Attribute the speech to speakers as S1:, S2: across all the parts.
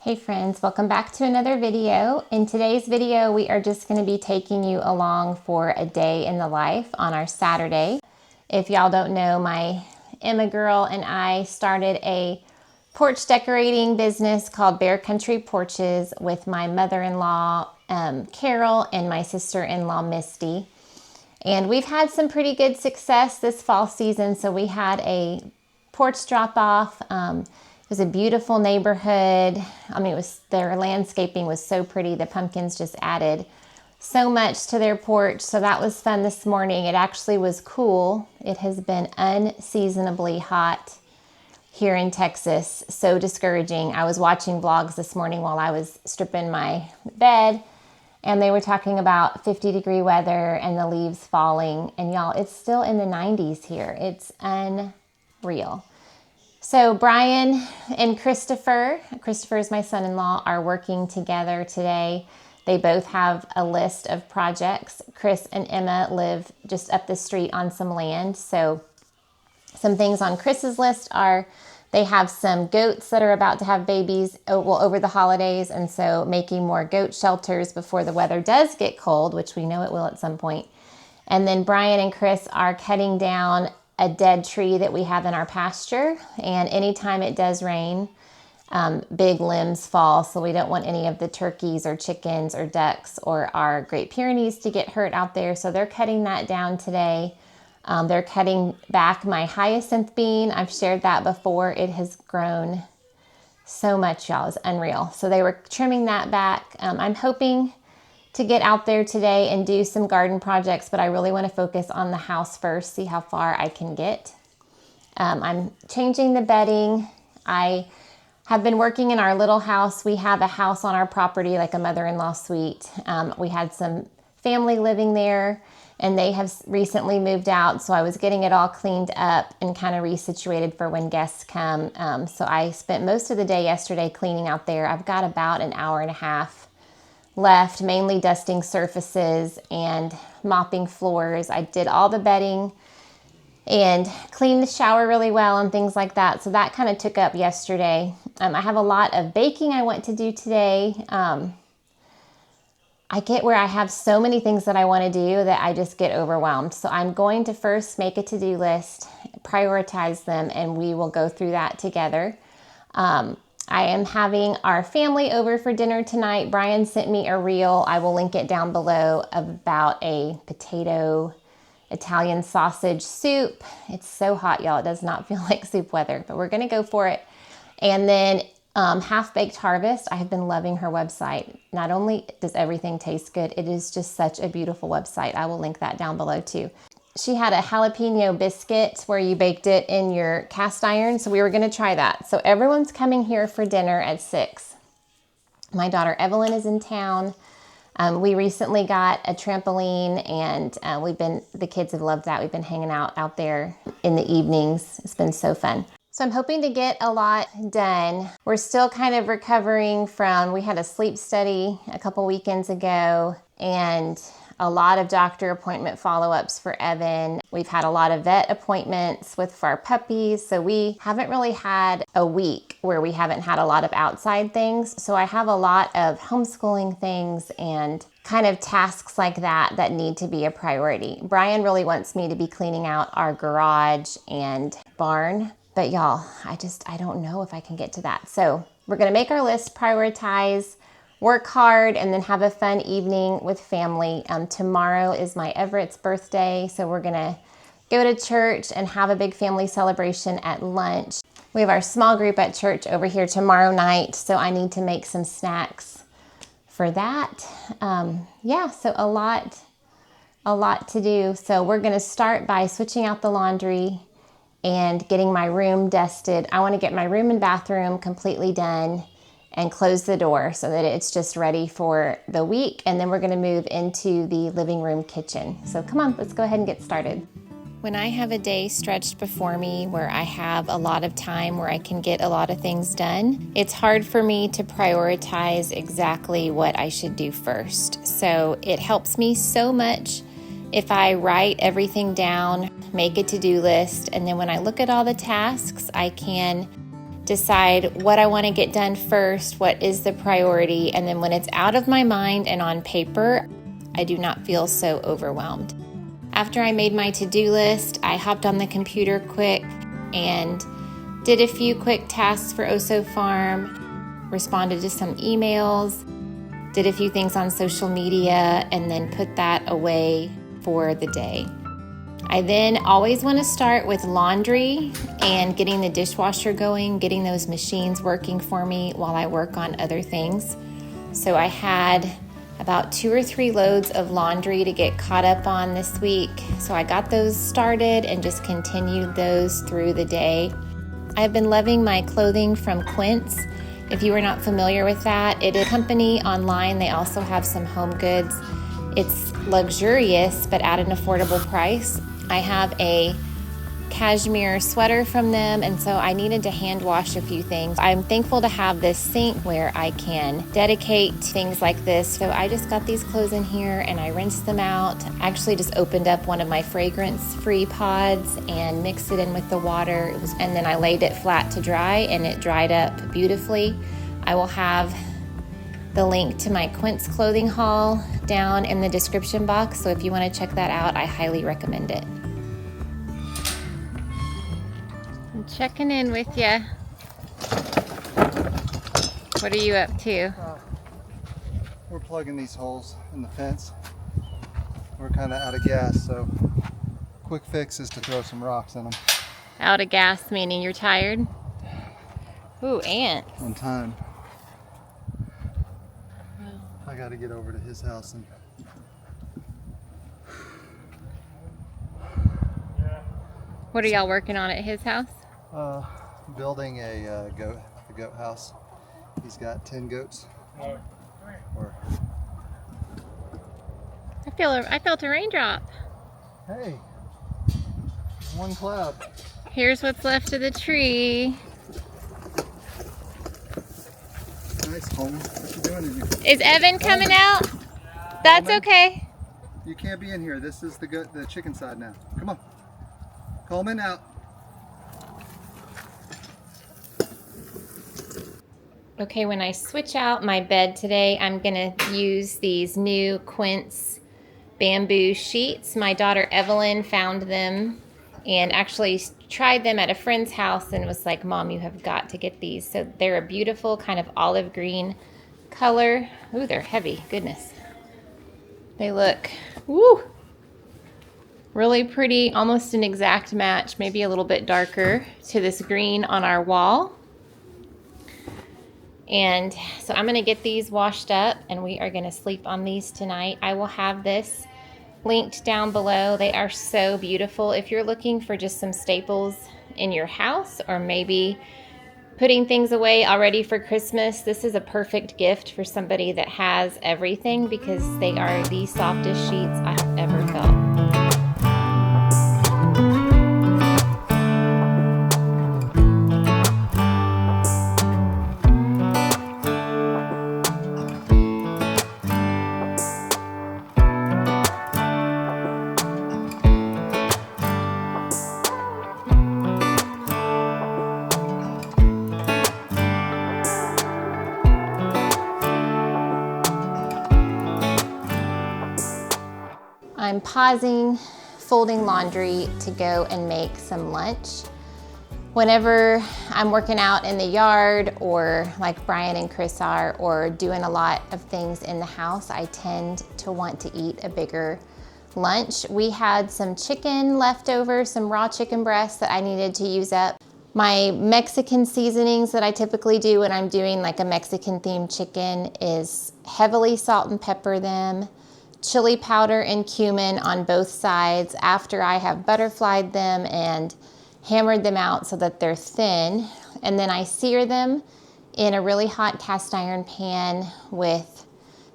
S1: Hey friends, welcome back to another video. In today's video, we are just going to be taking you along for a day in the life on our Saturday. If y'all don't know, my Emma girl and I started a porch decorating business called Bear Country Porches with my mother-in-law, Carol, and my sister-in-law, Misty. And we've had some pretty good success this fall season. So we had a porch drop-off. It was a beautiful neighborhood. Their landscaping was so pretty. The pumpkins just added so much to their porch. So that was fun this morning. It actually was cool. It has been unseasonably hot here in Texas. So discouraging. I was watching vlogs this morning while I was stripping my bed, and they were talking about 50-degree weather and the leaves falling. And y'all, it's still in the 90s here. It's unreal. So Brian and Christopher is my son-in-law, are working together today. They both have a list of projects. Chris and Emma live just up the street on some land. So some things on Chris's list are they have some goats that are about to have babies over the holidays. And so making more goat shelters before the weather does get cold, which we know it will at some point. And then Brian and Chris are cutting down a dead tree that we have in our pasture, and anytime it does rain, big limbs fall, so we don't want any of the turkeys or chickens or ducks or our Great Pyrenees to get hurt out there, so they're cutting that down today. They're cutting back my hyacinth bean. I've shared that before. It has grown so much, y'all. It's unreal. So they were trimming that back. I'm hoping to get out there today and do some garden projects, but I really want to focus on the house first, see how far I can get. I'm changing the bedding. I have been working in our little house. We have a house on our property, like a mother-in-law suite. We had some family living there, and they have recently moved out, so I was getting it all cleaned up and kind of resituated for when guests come. So I spent most of the day yesterday cleaning out there. I've got about an hour and a half left, mainly dusting surfaces and mopping floors. I did all the bedding and cleaned the shower really well and things like that. So that kind of took up yesterday. I have a lot of baking I want to do today. I get where I have so many things that I want to do that I just get overwhelmed. So I'm going to first make a to-do list, prioritize them, and we will go through that together. I am having our family over for dinner tonight. Brian sent me a reel, I will link it down below, about a potato Italian sausage soup. It's so hot, y'all. It does not feel like soup weather, but we're going to go for it. And then Half-Baked Harvest. I have been loving her website. Not only does everything taste good, it is just such a beautiful website. I will link that down below too. She had a jalapeno biscuit where you baked it in your cast iron, so we were going to try that. So everyone's coming here for dinner at 6. My daughter Evelyn is in town. We recently got a trampoline, and the kids have loved that. We've been hanging out there in the evenings. It's been so fun. So I'm hoping to get a lot done. We're still kind of recovering we had a sleep study a couple weekends ago, and a lot of doctor appointment follow-ups for Evan. We've had a lot of vet appointments for our puppies. So we haven't really had a week where we haven't had a lot of outside things. So I have a lot of homeschooling things and kind of tasks like that need to be a priority. Brian really wants me to be cleaning out our garage and barn. But y'all, I don't know if I can get to that. So we're gonna make our list, prioritize, work hard, and then have a fun evening with family. Tomorrow is my Everett's birthday, so we're gonna go to church and have a big family celebration at lunch. We have our small group at church over here tomorrow night, so I need to make some snacks for that. So a lot to do. So we're gonna start by switching out the laundry and getting my room dusted. I wanna get my room and bathroom completely done and close the door so that it's just ready for the week. And then we're gonna move into the living room kitchen. So come on, let's go ahead and get started. When I have a day stretched before me where I have a lot of time where I can get a lot of things done, it's hard for me to prioritize exactly what I should do first. So it helps me so much if I write everything down, make a to-do list, and then when I look at all the tasks, I can decide what I want to get done first, what is the priority, and then when it's out of my mind and on paper, I do not feel so overwhelmed. After I made my to-do list, I hopped on the computer quick and did a few quick tasks for Oso Farm, responded to some emails, did a few things on social media, and then put that away for the day. I then always want to start with laundry and getting the dishwasher going, getting those machines working for me while I work on other things. So I had about 2 or 3 loads of laundry to get caught up on this week. So I got those started and just continued those through the day. I've been loving my clothing from Quince. If you are not familiar with that, it is a company online. They also have some home goods. It's luxurious, but at an affordable price. I have a cashmere sweater from them, and so I needed to hand wash a few things. I'm thankful to have this sink where I can dedicate things like this. So I just got these clothes in here and I rinsed them out. I actually just opened up one of my fragrance-free pods and mixed it in with the water. And then I laid it flat to dry and it dried up beautifully. I will have the link to my Quince clothing haul down in the description box. So if you want to check that out, I highly recommend it. I'm checking in with you. What are you up to?
S2: We're plugging these holes in the fence. We're kind of out of gas, so quick fix is to throw some rocks in them.
S1: Out of gas meaning you're tired? Ooh, ants.
S2: On time. I got to get over to his house and
S1: What are y'all working on at his house?
S2: building a goat house. He's got 10 goats.
S1: I felt a raindrop.
S2: Hey, one cloud.
S1: Here's what's left of the tree.
S2: Nice, Coleman. What you doing in here?
S1: Is Evan coming out? That's
S2: Coleman?
S1: okay.
S2: You can't be in here. This is the chicken side now. Come on. Coleman, out.
S1: Okay, when I switch out my bed today, I'm gonna use these new Quince bamboo sheets. My daughter Evelyn found them and actually tried them at a friend's house and was like, Mom, you have got to get these. So they're a beautiful kind of olive green color. Ooh, they're heavy, goodness. They look, woo, really pretty, almost an exact match, maybe a little bit darker to this green on our wall. And so I'm gonna get these washed up and we are gonna sleep on these tonight. I will have this linked down below. They are so beautiful. If you're looking for just some staples in your house or maybe putting things away already for Christmas, this is a perfect gift for somebody that has everything because they are the softest sheets I have ever felt. I'm pausing folding laundry to go and make some lunch. Whenever I'm working out in the yard or like Brian and Chris are, or doing a lot of things in the house, I tend to want to eat a bigger lunch. We had some chicken left over, some raw chicken breasts that I needed to use up. My Mexican seasonings that I typically do when I'm doing like a Mexican themed chicken is heavily salt and pepper them, chili powder and cumin on both sides after I have butterflied them and hammered them out so that they're thin. And then I sear them in a really hot cast iron pan with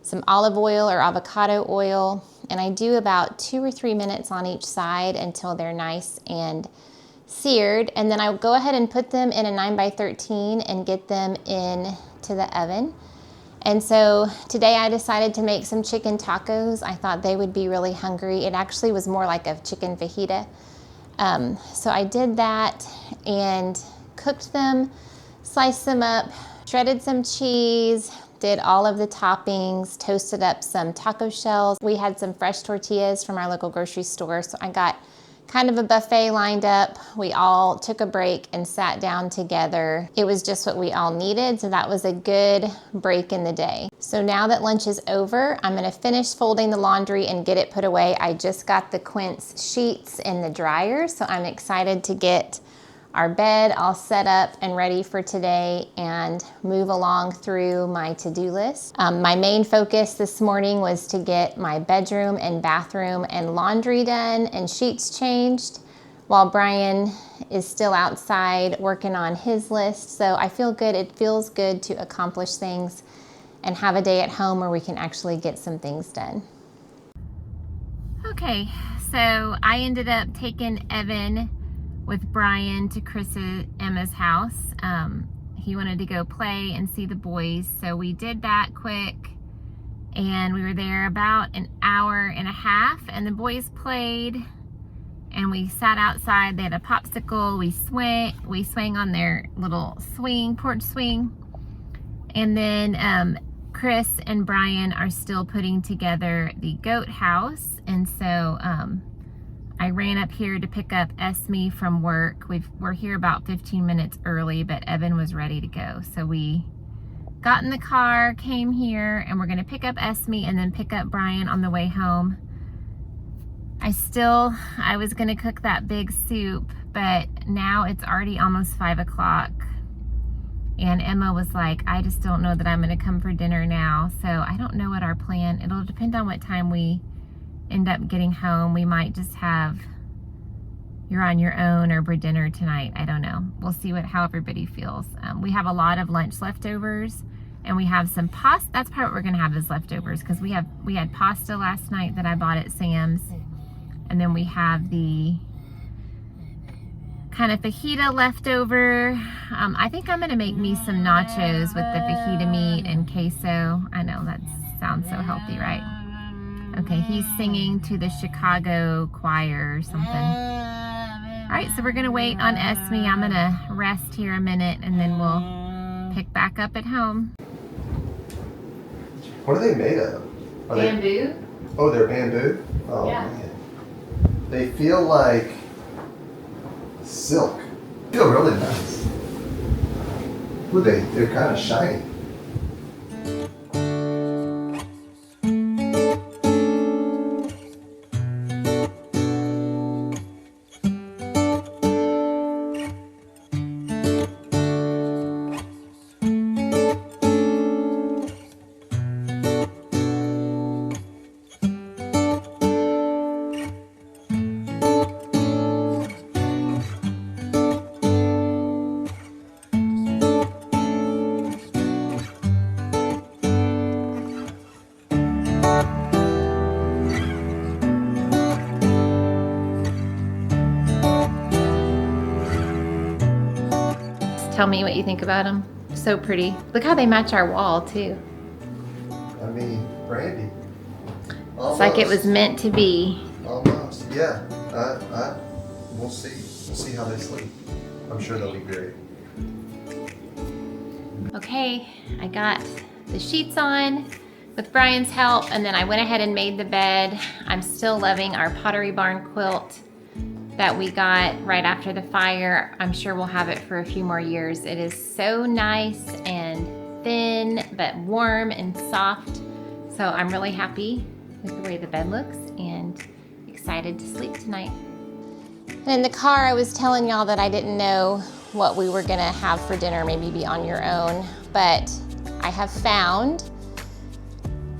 S1: some olive oil or avocado oil. And I do about 2 or 3 minutes on each side until they're nice and seared. And then I will go ahead and put them in a 9x13 and get them into the oven. And so today I decided to make some chicken tacos. I thought they would be really hungry. It actually was more like a chicken fajita. So I did that and cooked them, Sliced them up, shredded some cheese, did all of the toppings, toasted up some taco shells. We had some fresh tortillas from our local grocery store, so I got kind of a buffet lined up. We all took a break and sat down together. It was just what we all needed, so that was a good break in the day. So now that lunch is over, I'm gonna finish folding the laundry and get it put away. I just got the Quince sheets in the dryer, so I'm excited to get our bed all set up and ready for today and move along through my to-do list. My main focus this morning was to get my bedroom and bathroom and laundry done and sheets changed while Brian is still outside working on his list. So I feel good. It feels good to accomplish things and have a day at home where we can actually get some things done. Okay, so I ended up taking Evan with Brian to Emma's house. He wanted to go play and see the boys, so we did that quick, and we were there about an hour and a half, and the boys played, and we sat outside. They had a popsicle. We swang on their little porch swing, and then Chris and Brian are still putting together the goat house, and so I ran up here to pick up Esme from work. We're here about 15 minutes early, but Evan was ready to go. So we got in the car, came here, and we're gonna pick up Esme and then pick up Brian on the way home. I was gonna cook that big soup, but now it's already almost 5 o'clock. And Emma was like, I just don't know that I'm gonna come for dinner now. So I don't know what our plan, it'll depend on what time we end up getting home. We might just have you're on your own or for dinner tonight. I don't know. We'll see how everybody feels. We have a lot of lunch leftovers, and we have some pasta. That's part what we're gonna have is leftovers, because we had pasta last night that I bought at Sam's, and then we have the kind of fajita leftover. I think I'm gonna make me some nachos with the fajita meat and queso. I know that sounds so healthy, right? Okay, he's singing to the Chicago choir or something. All right, so we're gonna wait on Esme. I'm gonna rest here a minute, and then we'll pick back up at home.
S2: What are they made of?
S1: Bamboo.
S2: Oh, they're bamboo? Oh,
S1: Yeah.
S2: man. They feel like silk. They feel really nice. Ooh, they're kind of shiny.
S1: Tell me what you think about them. So pretty. Look how they match our wall too.
S2: I mean, brandy.
S1: It's like it was meant to be.
S2: Almost, yeah. We'll see. We'll see how they sleep. I'm sure they'll be great.
S1: Okay, I got the sheets on with Brian's help, and then I went ahead and made the bed. I'm still loving our Pottery barn quilt that we got right after the fire. I'm sure we'll have it for a few more years. It is so nice and thin, but warm and soft. So I'm really happy with the way the bed looks and excited to sleep tonight. And in the car, I was telling y'all that I didn't know what we were gonna have for dinner, maybe be on your own, but I have found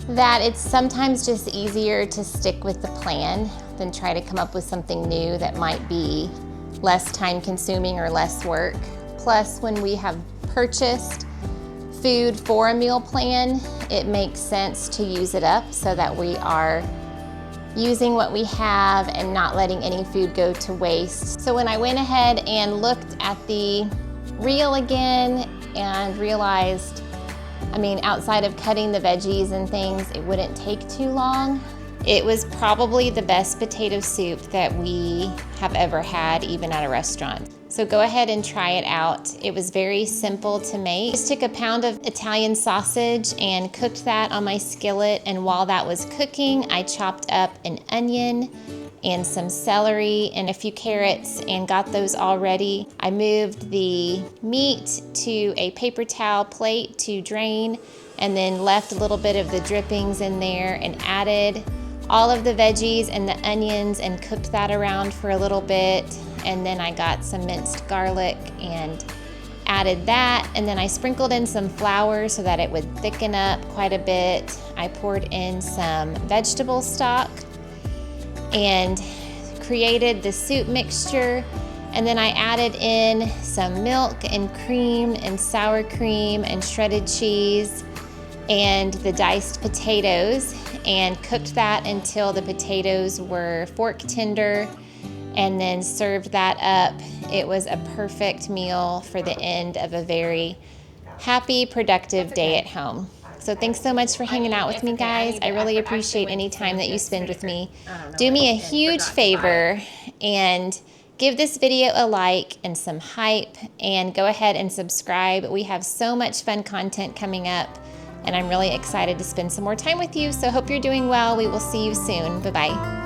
S1: that it's sometimes just easier to stick with the plan than try to come up with something new that might be less time consuming or less work. Plus, when we have purchased food for a meal plan, it makes sense to use it up so that we are using what we have and not letting any food go to waste. So when I went ahead and looked at the reel again and realized, I mean, outside of cutting the veggies and things, it wouldn't take too long. It was probably the best potato soup that we have ever had, even at a restaurant. So go ahead and try it out. It was very simple to make. I just took a pound of Italian sausage and cooked that on my skillet, and while that was cooking, I chopped up an onion and some celery and a few carrots and got those all ready. I moved the meat to a paper towel plate to drain, and then left a little bit of the drippings in there and added all of the veggies and the onions and cooked that around for a little bit. And then I got some minced garlic and added that, and then I sprinkled in some flour so that it would thicken up quite a bit. I poured in some vegetable stock and created the soup mixture, and then I added in some milk and cream and sour cream and shredded cheese and the diced potatoes, and cooked that until the potatoes were fork tender, and then served that up. It was a perfect meal for the end of a very happy, productive day at home. So thanks so much for hanging out with me, guys. I really appreciate any time that you spend with me. Do me a huge favor and give this video a like and some hype, and go ahead and subscribe. We have so much fun content coming up, and I'm really excited to spend some more time with you. So hope you're doing well. We will see you soon. Bye-bye.